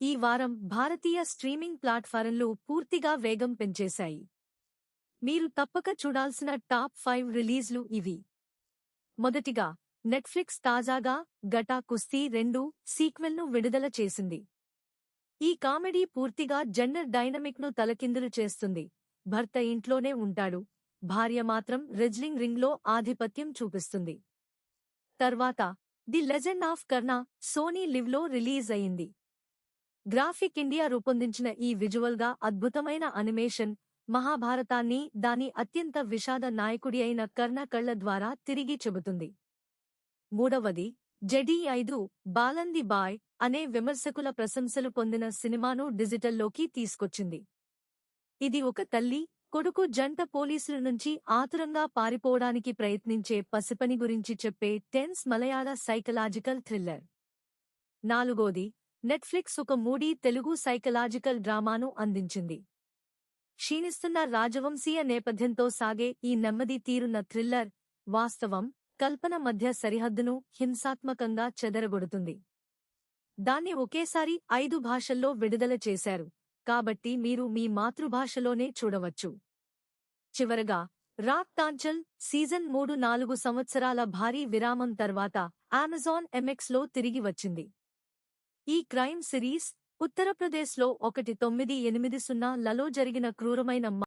ఈ వారం భారతీయ స్ట్రీమింగ్ ప్లాట్ఫారంలు పూర్తిగా వేగం పెంచేశాయి. మీరు తప్పక చూడాల్సిన టాప్ 5 రిలీజ్లు ఇవి. మొదటిగా, నెట్ఫ్లిక్స్ తాజాగా గటా కుస్తీ 2 సీక్వెల్ను విడుదల చేసింది. ఈ కామెడీ పూర్తిగా జెండర్ డైనమిక్ను తలకిందులు చేస్తుంది. భర్త ఇంట్లోనే ఉంటాడు, భార్య మాత్రం రెజ్లింగ్ రింగ్లో ఆధిపత్యం చూపిస్తుంది. తర్వాత, the legend of Karna Sony లివ్లో రిలీజ్ అయింది. గ్రాఫిక్ ఇండియా రూపొందించిన ఈ విజువల్గా అద్భుతమైన అనిమేషన్ మహాభారతాన్ని దాని అత్యంత విషాద నాయకుడి అయిన కర్ణ కళ్ల ద్వారా తిరిగి చెబుతుంది. మూడవది, జెడీ 5 బాలంది బాయ్ అనే విమర్శకుల ప్రశంసలు పొందిన సినిమాను డిజిటల్లోకి తీసుకొచ్చింది. ఇది ఒక తల్లి, కొడుకు జంట పోలీసుల నుంచి ఆతురంగా పారిపోవడానికి ప్రయత్నించే పసిపని గురించి చెప్పే టెన్స్ మలయాళ సైకలాజికల్ థ్రిల్లర్. నాలుగోది, నెట్ఫ్లిక్స్ ఒక మూడీ తెలుగు సైకలాజికల్ డ్రామాను అందించింది. క్షీణిస్తున్న రాజవంశీయ నేపథ్యంతో సాగే ఈ నెమ్మది తీరున్న థ్రిల్లర్, వాస్తవం, కల్పన మధ్య సరిహద్దును హింసాత్మకంగా చెదరగొడుతుంది. దాన్ని ఒకేసారి 5 భాషల్లో విడుదల చేశారు, కాబట్టి మీరు మీ మాతృభాషలోనే చూడవచ్చు. చివరగా, రాక్ టాంచల్ సీజన్ 3 4 సంవత్సరాల భారీ విరామం తర్వాత అమెజాన్ ఎంఎక్స్లో తిరిగి వచ్చింది. ఈ క్రైమ్ సిరీస్ ఉత్తరప్రదేశ్లో 1980లలో జరిగిన క్రూరమైన